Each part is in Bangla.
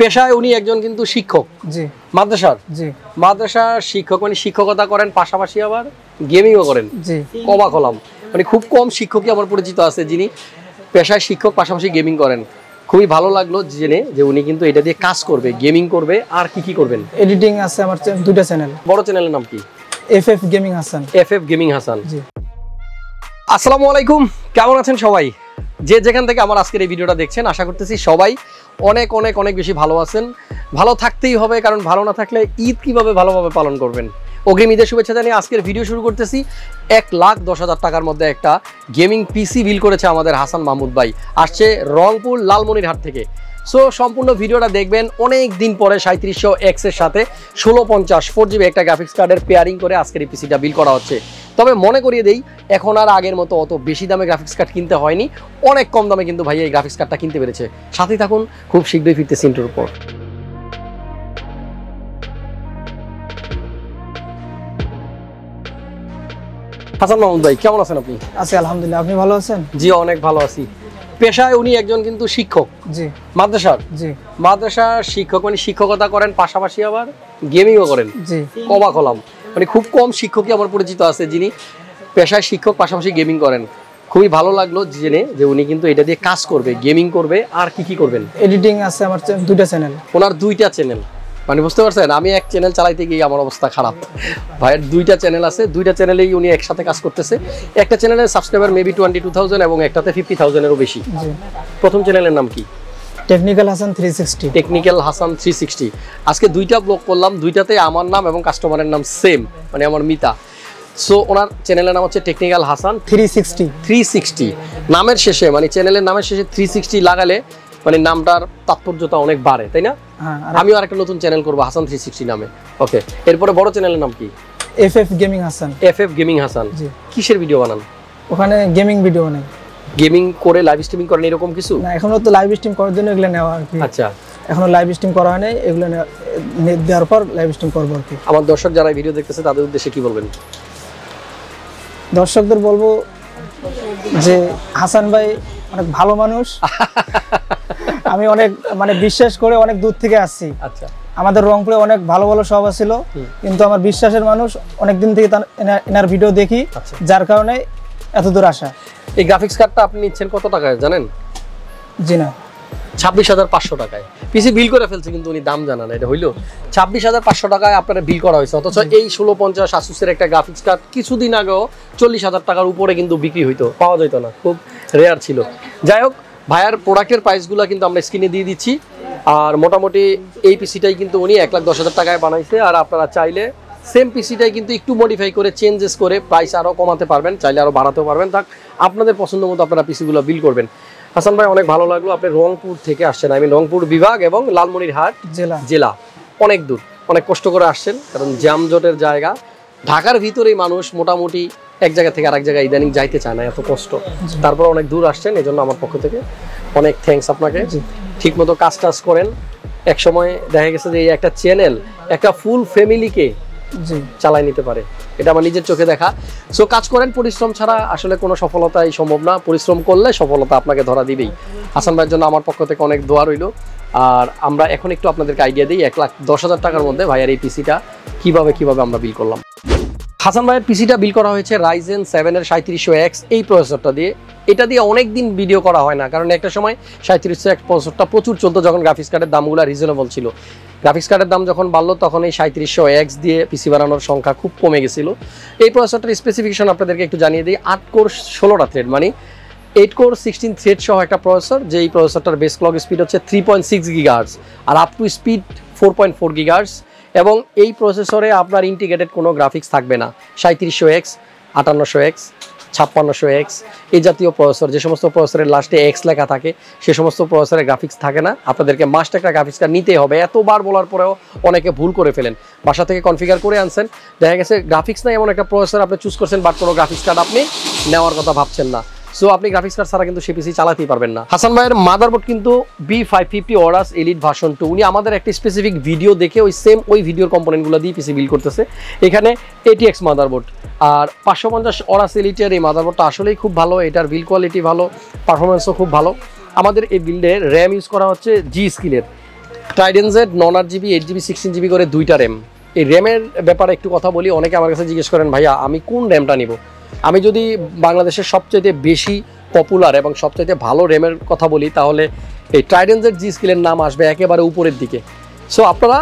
পেশায় উনি একজন কিন্তু শিক্ষক। জি। মাদ্রাসার? জি। মাদ্রাসার শিক্ষক, মানে শিক্ষকতা করেন পাশাপাশি আবার গেমিংও করেন। জি। অবাক হলাম, মানে খুব কম শিক্ষকই আমার পরিচিত আছে যিনি পেশায় শিক্ষক পাশাপাশি গেমিং করেন। খুবই ভালো লাগলো জেনে যে উনি কিন্তু এটা দিয়ে কাজ করবে, গেমিং করবে, আর কি করবেন? এডিটিং আছে আমার দুইটা চ্যানেল। বড় চ্যানেলের নাম কি? FF gaming Hasan. FF gaming Hasan. জি। আসসালামু আলাইকুম, কেমন আছেন সবাই? যে যেখান থেকে আমার আজকের এই ভিডিওটা দেখছেন, আশা করতেছি সবাই অনেক অনেক অনেক বেশি ভালো আছেন। ভালো থাকতেই হবে, কারণ ভালো না থাকলে ঈদ কিভাবে ভালোভাবে পালন করবেন। অগ্রিম ঈদের শুভেচ্ছা জানিয়ে আজকের ভিডিও শুরু করতেছি। 1,10,000 টাকার মধ্যে একটা গেমিং পিসি বিল করেছে আমাদের হাসান মাহমুদ ভাই, আসছে রংপুর লালমনিরহাট থেকে। সো সম্পূর্ণ ভিডিওটা দেখবেন। অনেক দিন পরে 3700X এর সাথে 1650 4GB একটা গ্রাফিক্স কার্ডের পেয়ারিং করে আজকের এই পিসিটা বিল করা হচ্ছে। তবে মনে করিয়ে দেই, এখন আর আগের মতো অত বেশি দামে গ্রাফিক্স কার্ড কিনতে হয়নি, অনেক কম দামে কিন্তু ভাই এই গ্রাফিক্স কার্ডটা কিনতে পেরেছে। সাথেই থাকুন, খুব শীঘ্রই ফিরতেছি ইন্ট্রোর উপর। হাসান মাহমুদ ভাই, কেমন আছেন আপনি? আছি আলহামদুলিল্লাহ, আপনি ভালো আছেন? জি, অনেক ভালো আছি। পেশায় উনি একজন কিন্তু শিক্ষক। জি। মাদ্রাসার? জি। মাদ্রাসার শিক্ষক, মানে শিক্ষকতা করেন পাশাপাশি আবার গেমিংও করেন। জি। অবাক হলাম, মানে খুব কম শিক্ষকই আমার পরিচিত আছে যিনি পেশায় শিক্ষক পাশাপাশি গেমিং করেন। খুবই ভালো লাগলো জেনে যে উনি কিন্তু এটা দিয়ে কাজ করবে, গেমিং করবে, আর কি করবেন? এডিটিং আছে আমার দুইটা চ্যানেল। ওনার দুইটা চ্যানেল, মানে বুঝতে পারছেন, আমি এক চ্যানেল চালাইতে গিয়ে আমার অবস্থা খারাপ। ভাইয়ের দুইটা চ্যানেল আছে, দুইটা চ্যানেলেই উনি একসাথে কাজ করতেছে। একটা চ্যানেলের সাবস্ক্রাইবার মেবি 22,000 এবং একটাতে 50,000-এরও বেশি। প্রথম চ্যানেলের নাম কি? টেকনিক্যাল হাসান 360। টেকনিক্যাল হাসান 360। আজকে দুইটা ব্লগ করলাম, দুইটাতে আমার নাম এবং কাস্টমারের নাম সেম, মানে আমার মিতা। সো ওনার চ্যানেলের নাম হচ্ছে টেকনিক্যাল হাসান 360। নামের শেষে, মানে চ্যানেলের নামের শেষে 360 লাগালে মানে নামটার তাৎপর্যতা অনেক বাড়ে, তাই না? আমিও আরেকটা নতুন চ্যানেল করবো হাসান 360 নামে। ওকে, এরপরে বড় চ্যানেলের নাম কি? FF gaming Hasan. FF gaming Hasan. কিসের ভিডিও বানান? ওখানে গেমিং ভিডিও বানাই। গেমিং করে লাইভ স্ট্রিমিং করেন এরকম কিছু? না, এখনো তো লাইভ স্ট্রিম করার জন্য এগুলো নেওয়া আর কি। আচ্ছা, এখনো লাইভ স্ট্রিম করা হয়নি, এগুলো দেওয়ার পর লাইভ স্ট্রিম করবো আর কি। আমার দর্শক যারা ভিডিও দেখতেছে তাদের উদ্দেশ্যে কি বলবেন? দর্শকদের বলবো যে হাসান ভাই অনেক ভালো মানুষ। আমি অনেক মানে বিশ্বাস করে অনেক দূর থেকে আসছি। আচ্ছা। আমাদের রংপুরে অনেক ভালো ভালো সভা ছিল, কিন্তু আমার বিশ্বাসের মানুষ, অনেক দিন থেকে এনার ভিডিও দেখি, যার কারণে এত দূর আসা। এই গ্রাফিক্স কার্ডটা আপনি নিচ্ছেন কত টাকায় জানেন? জি না, 26,500 টাকায় পিসি বিল করে ফেলছে, কিন্তু উনি দাম জানা না। এটা হইলো 26,500 টাকায় আপনারা বিল করা হয়েছে, অথচ এই 1650 আসুসের একটা গ্রাফিক্স কার্ড কিছুদিন আগেও 40,000 টাকার উপরে কিন্তু বিক্রি হইতো, পাওয়া যেত না, খুব রেয়ার ছিল। যাই হোক, ভাইয়ার প্রোডাক্টের প্রাইসগুলো কিন্তু আমরা স্ক্রিনে দিয়ে দিচ্ছি। আর মোটামুটি এই পিসিটাই কিন্তু উনি 1,10,000 টাকায় বানাইছে। আর আপনারা চাইলে সেম পিসিটাই কিন্তু একটু মডিফাই করে, চেঞ্জেস করে প্রাইস আরও কমাতে পারবেন, চাইলে আরও বাড়াতেও পারবেন। থাক, আপনাদের পছন্দ মতো আপনারা পিসিগুলো বিল করবেন। হাসান ভাই, অনেক ভালো লাগলো, আপনি রংপুর থেকে আসছেন। আমি রংপুর বিভাগ এবং লালমনিরহাট জেলা, অনেক দূর, অনেক কষ্ট করে আসছেন, কারণ জ্যামজটের জায়গা। ঢাকার ভিতরেই মানুষ মোটামুটি এক জায়গা থেকে আরেক জায়গায় ইদানিং যাইতে চায় না, এত কষ্ট। তারপর অনেক দূর আসছেন, এই জন্য আমার পক্ষ থেকে অনেক থ্যাঙ্কস আপনাকে। ঠিক মতো কাজ টাজ করেন। এক সময় দেখা গেছে যে এই একটা চ্যানেল একটা ফুল ফ্যামিলিকে চালাই নিতে পারে, এটা আমার নিজের চোখে দেখা। সো কাজ করেন, পরিশ্রম ছাড়া আসলে কোনো সফলতাই সম্ভব না। পরিশ্রম করলে সফলতা আপনাকে ধরা দিবেই। হাসান ভাইয়ের জন্য আমার পক্ষ থেকে অনেক দোয়া রইল। আর আমরা এখন একটু আপনাদেরকে আইডিয়া দিই 1,10,000 টাকার মধ্যে ভাইয়ার এই পিসিটা কিভাবে আমরা বিল করলাম। হাসান ভাইয়ের পিসিটা বিল করা হয়েছে Ryzen 7 এর 3700X এই প্রসেসরটা দিয়ে। এটা দিয়ে অনেক দিন ভিডিও করা হয় না, কারণ একটা সময় 3700X প্রসেসরটা প্রচুর চলতো, যখন গ্রাফিক্স কার্ডের দামগুলো রিজনেবল ছিল। গ্রাফিক্স কার্ডের দাম যখন বাড়লো, তখন এই 3700X দিয়ে পিসি বানানোর সংখ্যা খুব কমে গেছিল। এই প্রসেসরটার স্পেসিফিকেশন আপনাদেরকে একটু জানিয়ে দিই। 8 কোর 16টা থ্রেড, মানে 8 কোর 16 থ্রেড সহ একটা প্রসেসর, যে এই প্রসেসরটার বেস ক্লক স্পিড হচ্ছে 3.6 GHz আর আপ টু স্পিড 4.4 GHz। এবং এই প্রসেসরে আপনার ইন্টিগ্রেটেড কোনো গ্রাফিক্স থাকবে না। 3700X, 5800X, 5600X এই জাতীয় প্রসেসর, যে সমস্ত প্রসেসরের লাস্টে এক্স লেখা থাকে, সে সমস্ত প্রসেসরের গ্রাফিক্স থাকে না। আপনাদেরকে মাস্ট একটা গ্রাফিক্স কার্ড নিতেই হবে। এতবার বলার পরেও অনেকে ভুল করে ফেলেন, বাসা থেকে কনফিগার করে আনছেন, দেখা গেছে গ্রাফিক্স নাই এমন একটা প্রসেসর আপনি চুজ করছেন, বাট কোনো গ্রাফিক্স কার্ড আপনি নেওয়ার কথা ভাবছেন না। সো আপনি গ্রাফিক্স কার্ড ছাড়া কিন্তু সেই পিসি চালাতেই পারবেন না। হাসান ভাইয়ের মাদারবোর্ড কিন্তু B550 Aorus Elite ভার্সন 2। উনি আমাদের একটা স্পেসিফিক ভিডিও দেখে ওই ভিডিওর কম্পোনেন্টগুলো দিয়ে পিসি বিল করতেছে। এখানে ATX মাদারবোর্ড আর 550 Aorus Elite-এর এই মাদারবোর্ডটা আসলেই খুব ভালো, এটার বিল কোয়ালিটি ভালো, পারফরমেন্সও খুব ভালো। আমাদের এই বিল্ডে র্যাম ইউজ করা হচ্ছে G.Skill-এর Trident Z নন RGB 8GB 16GB করে দুইটা র্যাম। এই র্যামের ব্যাপারে একটু কথা বলি, অনেকে আমার কাছে জিজ্ঞেস করেন ভাইয়া আমি কোন র্যামটা নিব। আমি যদি বাংলাদেশের সবচাইতে বেশি পপুলার এবং সবচাইতে ভালো র্যামের কথা বলি তাহলে এই Trident Z G.Skill-এর নাম আসবে একেবারে উপরের দিকে। সো আপনারা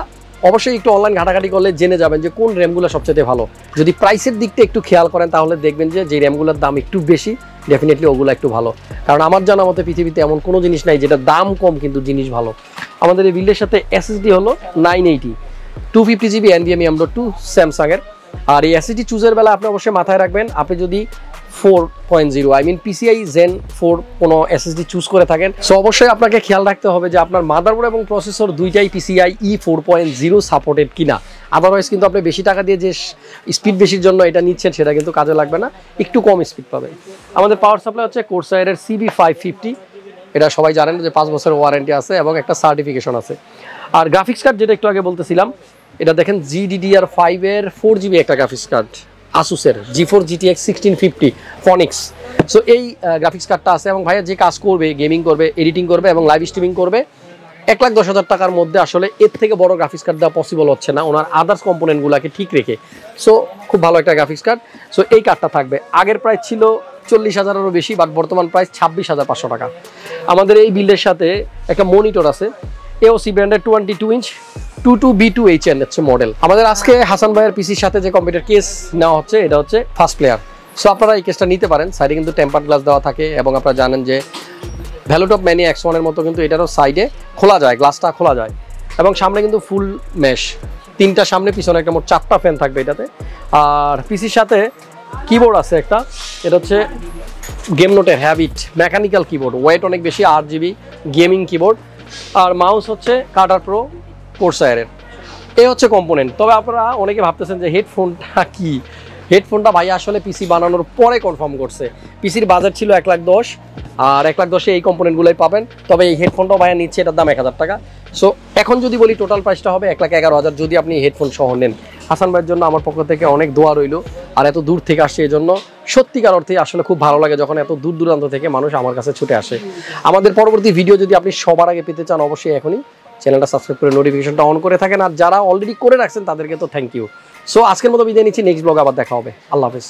অবশ্যই একটু অনলাইন ঘাটাঘাটি করলে জেনে যাবেন যে কোন র্যামগুলো সবচেয়ে ভালো। যদি প্রাইসের দিকটা একটু খেয়াল করেন তাহলে দেখবেন যে র্যামগুলোর দাম একটু বেশি, ডেফিনেটলি ওগুলো একটু ভালো। কারণ আমার জানা মতে পৃথিবীতে এমন কোনো জিনিস নাই যেটা দাম কম কিন্তু জিনিস ভালো। আমাদের এই বিল্ডের সাথে SSD হলো 980 250GB NVMe M.2 স্যামসাংয়ের। আর এই SSD চুজের বেলা আপনি অবশ্যই মাথায় রাখবেন, আপনি যদি 4.0 আই মিন PCI Zen 4 কোনো SSD চুজ করে থাকেন, সো অবশ্যই আপনাকে খেয়াল রাখতে হবে যে আপনার মাদারবোর্ড এবং প্রসেসর দুইটাই PCI E4.0 সাপোর্টেড কিনা। আদারওয়াইজ কিন্তু আপনি বেশি টাকা দিয়ে যে স্পিড বেশির জন্য এটা নিচ্ছেন সেটা কিন্তু কাজে লাগবে না, একটু কম স্পিড পাবেন। আমাদের পাওয়ার সাপ্লাই হচ্ছে Corsair CB550, এটা সবাই জানেন যে 5 বছরের ওয়ারেন্টি আছে এবং একটা সার্টিফিকেশন আছে। আর গ্রাফিক্স কার্ড যেটা একটু আগে বলতেছিলাম, এটা দেখেন GDDR5 এর 4GB একটা গ্রাফিক্স কার্ড Asusের GeForce GTX 1650 Phonix। সো এই গ্রাফিক্স কার্ডটা আছে এবং ভাইয়া যে কাজ করবে, গেমিং করবে, এডিটিং করবে এবং লাইভ স্ট্রিমিং করবে, 1,10,000 টাকার মধ্যে আসলে এর থেকে বড় গ্রাফিক্স কার্ড দেওয়া পসিবল হচ্ছে না ওনার আদার্স কম্পোনেন্টগুলোকে ঠিক রেখে। সো খুব ভালো একটা গ্রাফিক্স কার্ড। সো এই কার্ডটা থাকবে। আগের প্রাইস ছিল 40,000-এরও বেশি, বাট বর্তমান প্রাইস 26,500 টাকা। আমাদের এই বিল্ডের সাথে একটা মনিটর আছে AOC ব্র্যান্ডের 22 ইঞ্চ 22B2HN হচ্ছে মডেল। আমাদের আজকে হাসান ভাইয়ের পিসির সাথে যে কম্পিউটার কেস নেওয়া হচ্ছে এটা হচ্ছে ফার্স্ট প্লেয়ার। সো আপনারা এই কেসটা নিতে পারেন। সাইডে কিন্তু টেম্পার্ড গ্লাস দেওয়া থাকে এবং আপনারা জানেন যে ভ্যালুটপ ম্যানি X1 এর মতো কিন্তু এটারও সাইডে খোলা যায়, গ্লাসটা খোলা যায় এবং সামনে কিন্তু ফুল মেশ, 3টা সামনে পিছনে একটা মোট 4টা ফ্যান থাকবে এটাতে। আর পিসির সাথে কিবোর্ড আছে একটা, এটা হচ্ছে গেম নোটের হ্যাভিট মেকানিক্যাল কিবোর্ড, ওয়েট অনেক বেশি, RGB গেমিং কিবোর্ড। আর মাউস হচ্ছে কাটার প্রো Corsair-এর। এই হচ্ছে কম্পোনেন্ট। তবে আপনারা অনেকে ভাবতেছেন যে হেডফোনটা কি, হেডফোনটা ভাই আসলে পিসি বানানোর পরে কনফার্ম করছে। পিসির বাজেট ছিল 1,10,000 আর 1,10,000 এই কম্পোনেন্টগুলোই পাবেন। তবে এই হেডফোনটাও ভাইয়া নিচ্ছে, এটার দাম 1,000 টাকা। সো এখন যদি বলি টোটাল প্রাইসটা হবে 1,11,000 যদি আপনি হেডফোন সহ নেন। হাসান ভাইয়ের জন্য আমার পক্ষ থেকে অনেক দোয়া রইল। আর এত দূর থেকে আসছে এই জন্য সত্যিকার অর্থে আসলে খুব ভালো লাগে যখন এত দূর দূরান্ত থেকে মানুষ আমার কাছে ছুটে আসে। আমাদের পরবর্তী ভিডিও যদি আপনি সবার আগে পেতে চান অবশ্যই এখনই চ্যানেলটা সাবস্ক্রাইব করে নোটিফিকেশনটা অন করে থাকেন। আর যারা অলরেডি করে রাখছেন তাদেরকে তো থ্যাংক ইউ। সো আজকের মতো বিদায় নিচ্ছি, নেক্সট ব্লগে আবার দেখা হবে। আল্লাহ হাফেজ।